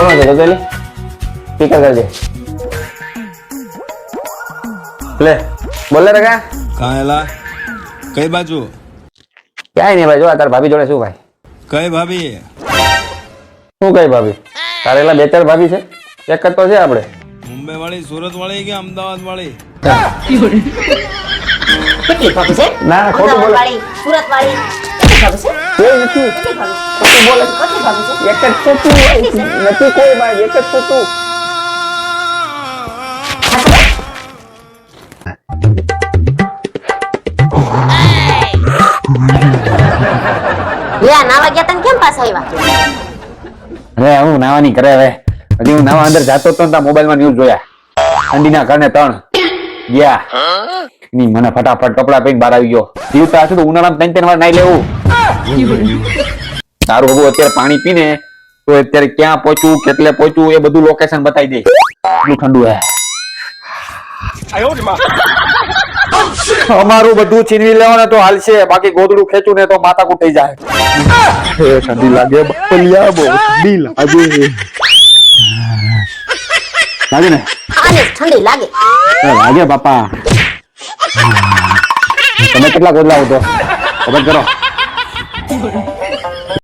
કોણ છે ગગલી સ્પીકર કરજે લે બોલે રે કहाँ एला कई बाजू ક્યાંય નહીં ભાઈ જો આ તાર ભાભી જોડે શું ભાઈ कई भाभी શું કઈ ભાભી તારે એલા બે ચાર ભાભી છે એક જ તો છે આપણે मुंबई वाली सूरत वाली क्या अहमदाबाद वाली કેટલી ભાભી છે? ના ખોટું અમદાવાદ બોલે વાળી, સુરત વાળી કેટલી ભાભી છે? કોઈ નથી કેટલી ભાભી? ખોટું બોલે કેટલી ભાભી છે? એક જ છે તું નથી કોઈ ભાઈ એક જ છે તું લે, આ નાવા ગયા તને કેમ પાછા આવ્યા? અરે હું નાવાની કરે હવે હજી હું નાવા અંદર જાતો તો મોબાઈલ માં ન્યૂઝ જોયા ઠંડીના કારણે 3 ગયા ની મને ફટાફટ કપડા પહેરીને બહાર આવી ગયો જીવતા હશે તો ઉનાળામાં 3 વાર નાઈ લેવું તારું હબુ અત્યારે પાણી પીને તો અત્યારે ક્યાં પહોંચવું કેટલે પહોંચવું એ બધું લોકેશન બતાવી દે એટલું ઠંડુ હે અમારું બધું છીનવી લેવાને તો હાલશે બાકી ગોદડું ખેંચું ને તો માથા કૂટી જાય ઠંડી લાગે બપલિયા બહુ ઠંડી લાગે લાગે ને આને ઠંડી લાગે. લાગે બાપા તમે કેટલા ગોદલા હતો ખબર કરો